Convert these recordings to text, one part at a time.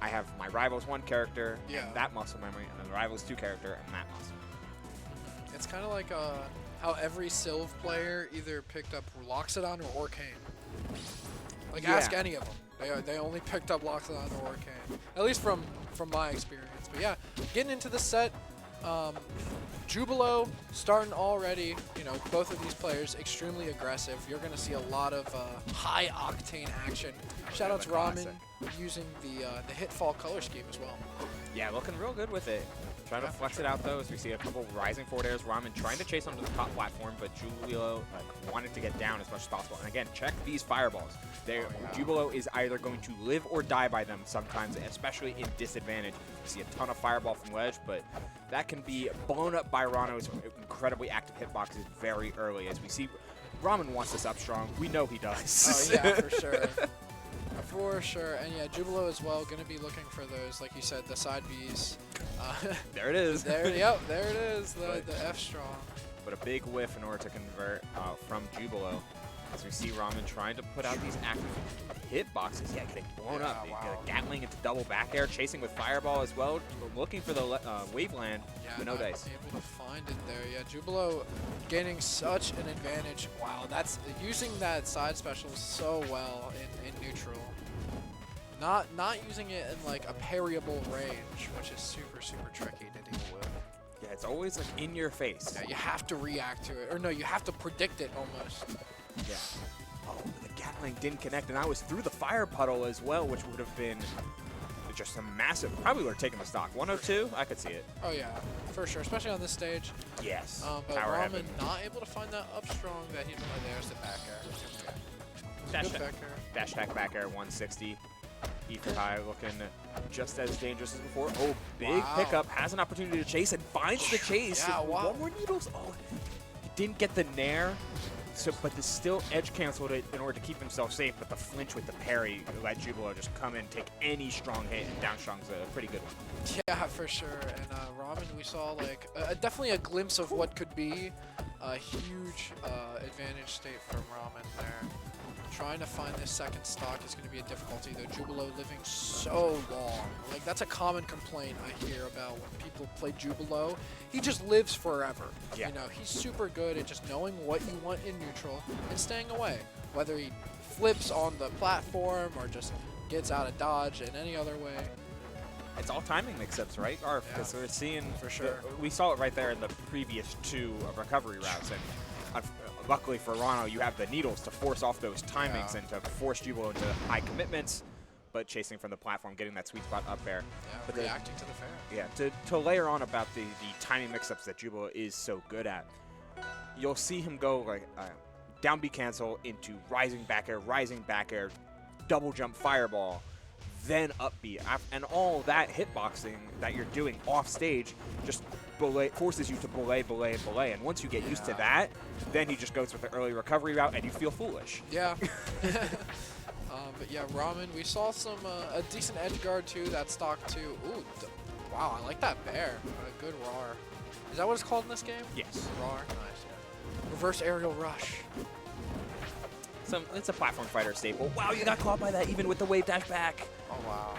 I have my Rivals 1 character Yeah. and that muscle memory, and then the Rivals 2 character and that muscle. It's kind of like how every Sylve player either picked up Loxodon or Orcane. Like, Yeah. ask any of them. They only picked up Loxodon or Orcane. At least from my experience. But yeah, getting into the set, Jubilo starting already, you know, both of these players extremely aggressive. You're going to see a lot of high octane action. Shout out to Ramen using the Hitfall color scheme as well. Yeah, looking real good with it. Trying to flex it out though, as we see a couple rising forward airs. Ramen trying to chase onto the top platform, but Jubilo wanted to get down as much as possible. And again, check these fireballs. Jubilo is either going to live or die by them sometimes, especially in disadvantage. You see a ton of fireball from ledge, but that can be blown up by Ranno's incredibly active hitboxes very early. As we see, Ramen wants this up strong. We know he does. Oh yeah, for sure. For sure. And yeah, Jubilo as well, going to be looking for those, like you said, the side Bs. There it is. There it is, the F strong. But a big whiff in order to convert from Jubilo. As we see Ramen trying to put out these active hitboxes. Yeah, getting blown up. Wow. Gatling into double back air, chasing with fireball as well. Looking for the waveland, Yeah, but no dice. able to find it there. Yeah, Jubilo gaining such an advantage. Wow, that's using that side special so well in neutral. Not using it in like a parryable range, which is super tricky to deal with. Yeah, it's always like in your face. Yeah, you have to react to it, or no, you have to predict it almost. Yeah. Oh, the Gatling didn't connect, and I was through the fire puddle as well, which would have been just a massive. Probably would have taken the stock. 102, I could see it. Oh yeah, for sure, especially on this stage. Yes. But Power Ramen heaven. not able to find that up strong that he. Oh, there's the back air. Dash Good back air. Dash attack back air 160. Ether high looking just as dangerous as before. Oh, big pickup. Has an opportunity to chase and finds the chase. Yeah, wow. One more needles. Oh, he didn't get the nair. So, but this still edge canceled it in order to keep himself safe. But the flinch with the parry let Jubilo just come in, take any strong hit, and down strong's a pretty good one. Yeah, for sure. And Ramen, we saw like definitely a glimpse of what could be a huge advantage state from Ramen there. Trying to find this second stock is going to be a difficulty, though. Jubilo living so long. Like, that's a common complaint I hear about when people play Jubilo. He just lives forever. Yeah. You know, he's super good at just knowing what you want in neutral and staying away. Whether he flips on the platform or just gets out of dodge in any other way. It's all timing mix-ups, right? Because we're seeing for sure. We saw it right there in the previous two recovery routes, and luckily for Ranno, you have the needles to force off those timings and to force Jubilo into high commitments, but chasing from the platform, getting that sweet spot up there. Yeah, but reacting to the fair. Yeah, to layer on about the timing mix-ups that Jubilo is so good at, you'll see him go like down B cancel into rising back air, double jump fireball, then up B. And all that hitboxing that you're doing off stage just forces you to belay. And once you get used to that, then he just goes with the early recovery route and you feel foolish. Yeah. But yeah, Ramen, we saw some a decent edge guard too, that stock too. Ooh, wow, I like that bear. A good RAR. Is that what it's called in this game? Yes. RAR, nice, yeah. Reverse aerial rush. It's a platform fighter staple. Wow, you got caught by that even with the wave dash back. Oh, wow.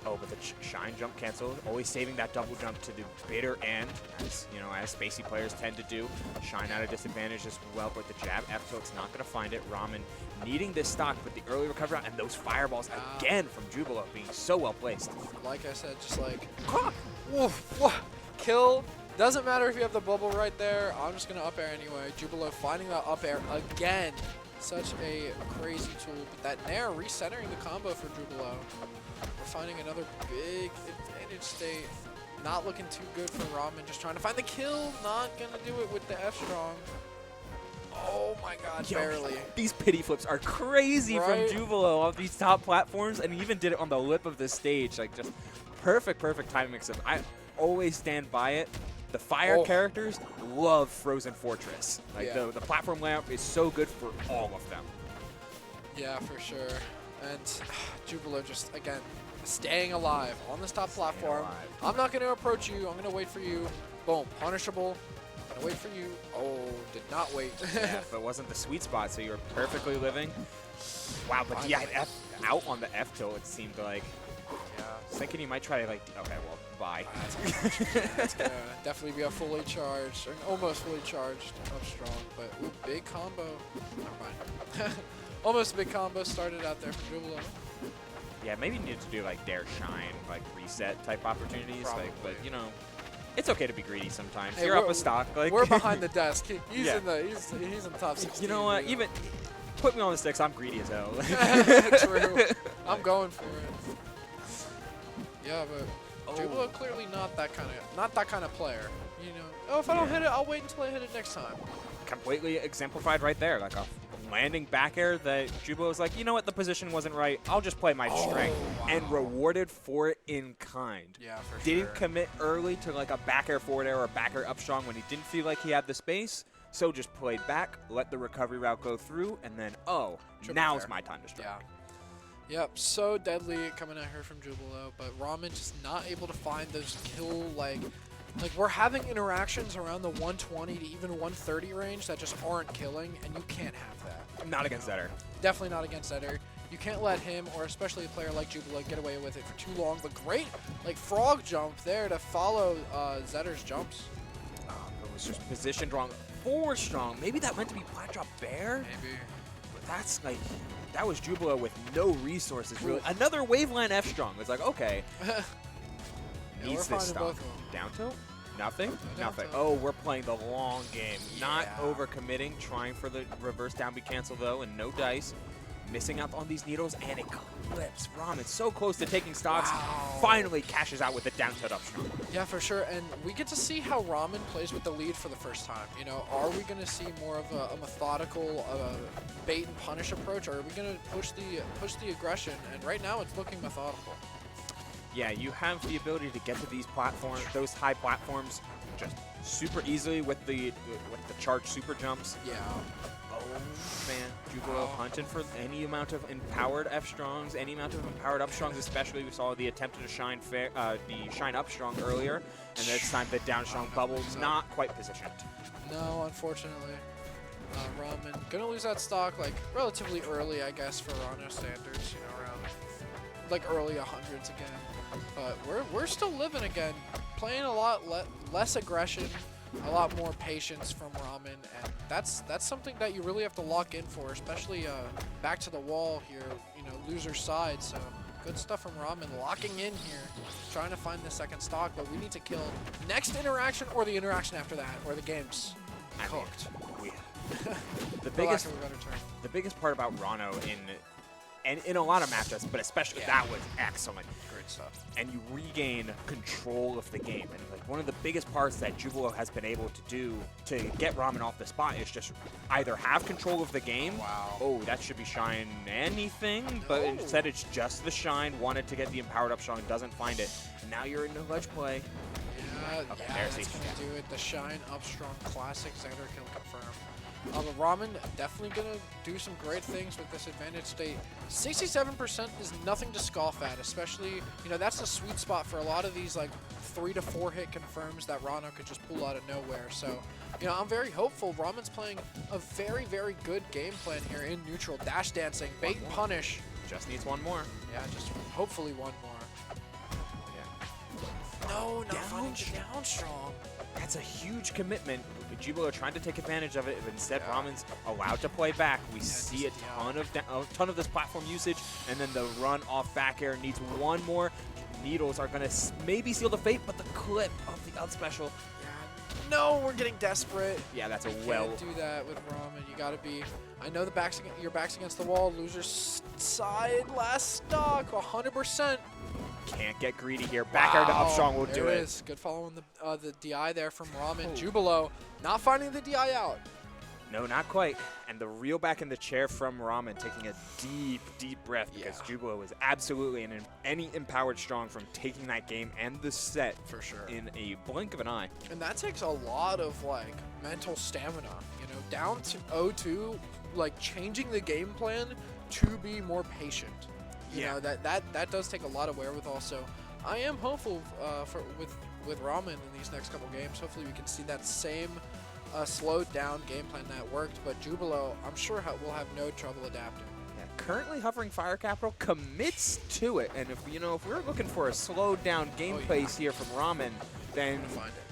Oh, but the shine jump canceled. Always saving that double jump to the bitter end, as you know, as spacey players tend to do. Shine at a disadvantage as well with the jab. F tilt's not going to find it. Ramen needing this stock with the early recovery and those fireballs again from Jubilo being so well placed. Like I said, just like woof, kill. Doesn't matter if you have the bubble right there. I'm just going to up air anyway. Jubilo finding that up air again. Such a crazy tool. But that nair recentering the combo for Jubilo. We're finding another big advantage state. Not looking too good for Ramen. Just trying to find the kill. Not going to do it with the F strong. Oh my god, barely. These pity flips are crazy from Jubilo on these top platforms. And he even did it on the lip of the stage. Like, just perfect timing mix-up. I always stand by it. The fire characters love Frozen Fortress. Like the platform layout is so good for all of them. Yeah, for sure. And Jubilo just, again, staying alive on this top platform. I'm not going to approach you. I'm going to wait for you. Boom. Punishable. I'm going to wait for you. Oh, did not wait. Yeah, but it wasn't the sweet spot, so you were perfectly living. Wow, but Finally. yeah, out on the F tilt, it seemed like. Yeah. Thinking he might try to, like, okay, well, bye. That's gonna definitely be a fully charged, or almost fully charged up strong, but ooh, big combo. Never mind. Almost a big combo started out there from Jubilo. Yeah, maybe need to do, like, Dare Shine, like, reset type opportunities. Probably. Like, but, you know, it's okay to be greedy sometimes. Hey, You're up a stock. Like, we're behind the desk. He's Yeah. in the he's in the top 16. You know what? Even put me on the sticks. I'm greedy as hell. True. I'm going for it. Yeah, but Jubilo clearly not that kind of player. You know, oh, if I don't hit it, I'll wait until I hit it next time. Completely exemplified right there, like a landing back air that Jubilo was like, you know what, the position wasn't right. I'll just play my strength, and rewarded for it in kind. Yeah, for sure. Didn't commit early to like a back air forward air or a back air up strong when he didn't feel like he had the space. So just played back, let the recovery route go through, and then now's my time to strike. Yeah. Yep, so deadly coming at her from Jubilo, but Ramen just not able to find those kill, like we're having interactions around the 120 to even 130 range that just aren't killing, and you can't have that. Not against Zetter. Definitely not against Zetter. You can't let him, or especially a player like Jubilo, get away with it for too long. The great, like, frog jump there to follow Zetter's jumps. It was just positioned wrong. Forward strong. Maybe that meant to be Black Drop Bear? Maybe. But that's like, that was Jubilo with no resources, really. Another Waveland F strong. It's like, okay. Needs this stock. Both of them. Down tilt? Nothing? No Nothing. down tilt. Oh, we're playing the long game. Not Yeah. overcommitting, trying for the reverse down B cancel, though, and no dice. Missing out on these needles, and it clips. Ramen so close to taking stocks. Wow. Finally cashes out with the down tilt up strong. Yeah, for sure, and we get to see how Ramen plays with the lead for the first time. You know, are we going to see more of a methodical bait and punish approach, or are we going to push the aggression? And right now, it's looking methodical. Yeah, you have the ability to get to these platforms, those high platforms, just super easily with the charged super jumps. Yeah. Oh man, Jubilo hunting for any amount of empowered F strongs, any amount of empowered up strongs. Especially, we saw the attempt to shine the shine up strong earlier, and this time the down strong bubble not quite positioned. No, unfortunately. Ramen gonna lose that stock like relatively early, I guess, for Ranno standards. You know, around like early 100s again. But we're still living again, playing a lot less aggression, a lot more patience from Ramen, and that's something that you really have to lock in for, especially back to the wall here, you know, loser's side. So good stuff from Ramen, locking in here, trying to find the second stock, but we need to kill next interaction or the interaction after that, or the game's cooked. The For lack of a better term. the biggest part about Ranno in a lot of matchups, but especially that was excellent. Great stuff. And you regain control of the game. And like one of the biggest parts that Jubilo has been able to do to get Ramen off the spot is just either have control of the game. Wow. Oh, that should be shine anything, but instead it's just the shine. Wanted to get the empowered up strong, doesn't find it. And now you're in the ledge play. Yeah, Okay, yeah, there's that's the- gonna do it. The shine up strong classic Xander kill confirm. But Ramen definitely gonna do some great things with this advantage state. 67% is nothing to scoff at, especially, you know, that's the sweet spot for a lot of these like 3 to 4 hit confirms that Ranno could just pull out of nowhere. So, you know, I'm very hopeful. Ramen's playing a very, very good game plan here in neutral. Dash dancing, bait and punish. Just needs one more. Yeah, just hopefully one more. Yeah. No, not Down finding the down strong. That's a huge commitment. Jubilo are trying to take advantage of it, but instead Ramen's allowed to play back. We see a ton of this platform usage, and then the run off back air needs one more. Needles are going to maybe seal the fate, but the clip of the up special. Yeah, no, we're getting desperate. Yeah, that's a Can't do that with Ramen. You gotta be. I know your back's against the wall. Loser's side, last stock, 100%. Can't get greedy here. Back air to up strong will do There it. is. Good following the DI there from Ramen. Jubilo not finding the DI out. No, not quite. And the reel back in the chair from Ramen, taking a deep, deep breath because Jubilo was absolutely in any empowered strong from taking that game and the set For sure. in a blink of an eye. And that takes a lot of like mental stamina. You know, down to 0-2, like changing the game plan to be more patient. You know, that does take a lot of wherewithal. So I am hopeful with Ramen in these next couple games. Hopefully we can see that same slowed down game plan that worked. But Jubilo, I'm sure will have no trouble adapting. Yeah, currently hovering Fire Capital, commits to it. And if if we're looking for a slowed down game pace here from Ramen, then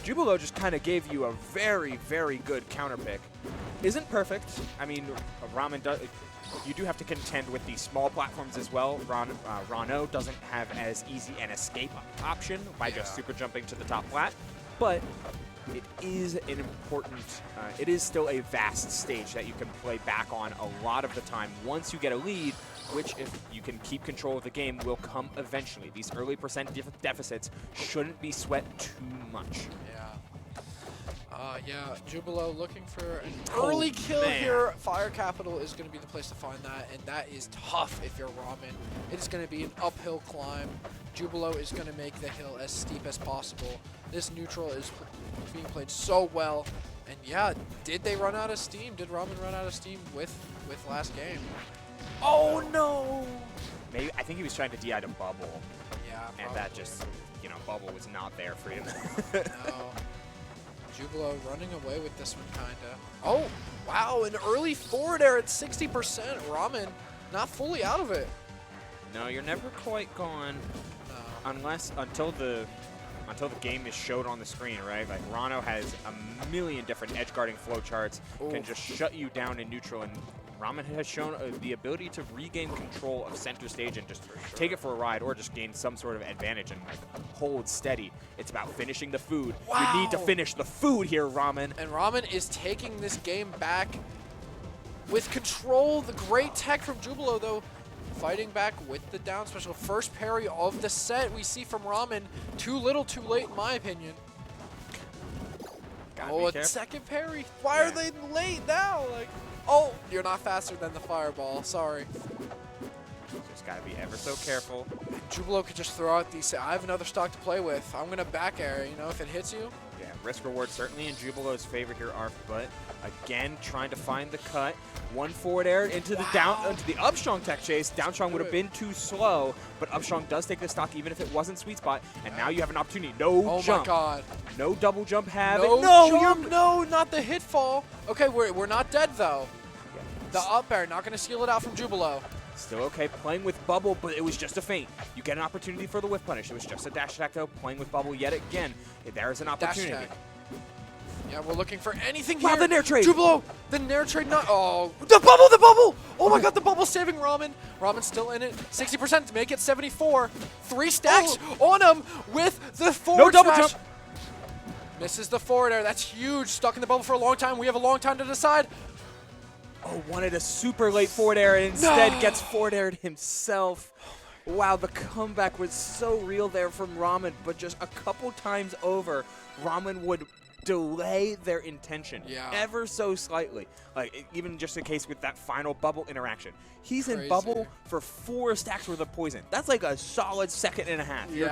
Jubilo just kind of gave you a very, very good counter pick. Isn't perfect. I mean, Ramen does. You do have to contend with the small platforms as well. Ranno doesn't have as easy an escape option by just super jumping to the top flat, but it is an important, it is still a vast stage that you can play back on a lot of the time once you get a lead, which if you can keep control of the game will come eventually. These early percent deficits shouldn't be sweat too much. Yeah, Jubilo looking for an early kill here. Fire Capital is going to be the place to find that, and that is tough if you're Ramen. It is going to be an uphill climb. Jubilo is going to make the hill as steep as possible. This neutral is being played so well, and yeah, did they run out of steam? Did Ramen run out of steam with last game? Oh no! Maybe I think he was trying to DI to Bubble. Yeah, probably. And that just, Bubble was not there for him. No. Jubilo running away with this one, kinda. Oh, wow, an early forward air at 60%. Ramen not fully out of it. No, you're never quite gone. No. Until the game is showed on the screen, right? Like Ranno has a million different edge guarding flowcharts, can just shut you down in neutral, and Ramen has shown the ability to regain control of center stage and just take it for a ride or just gain some sort of advantage and hold steady. It's about finishing the food. Wow. You need to finish the food here, Ramen. And Ramen is taking this game back with control. The great tech from Jubilo, though, fighting back with the down special. First parry of the set we see from Ramen. Too little, too late, in my opinion. Oh, a second parry. Why are they late now? Like, oh, you're not faster than the fireball. Sorry. Just gotta be ever so careful. Jubilo could just throw out these. I have another stock to play with. I'm gonna back air. If it hits you. Yeah, risk reward certainly in Jubilo's favor here, Arf. But again, trying to find the cut. One forward air into the into the Upstrong tech chase. Downstrong would have been too slow, but Upstrong does take the stock even if it wasn't sweet spot. And now you have an opportunity. No jump. Oh my God. No double jump have no it. No jump. No, not the Hitfall. Okay, we're not dead though. Yeah. The up air not gonna seal it out from Jubilo. Still okay, playing with Bubble, but it was just a feint. You get an opportunity for the whiff punish. It was just a dash attack though, playing with Bubble yet again. There's an opportunity. Yeah, we're looking for anything here. Wow, the Nair trade. Jubilo, the Nair trade not. Oh, the bubble. Oh my God, the bubble saving Ramen. Ramen's still in it. 60% to make it 74. 3 stacks on him with the forward double smash. jump. Misses the forward air. That's huge. Stuck in the bubble for a long time. We have a long time to decide. Oh, wanted a super late forward air and instead gets forward aired himself. Wow, the comeback was so real there from Ramen, but just a couple times over, Ramen would delay their intention ever so slightly. Like, even just the case with that final Bubble interaction. He's in Bubble for 4 stacks worth of poison. That's like a solid second and a half. You're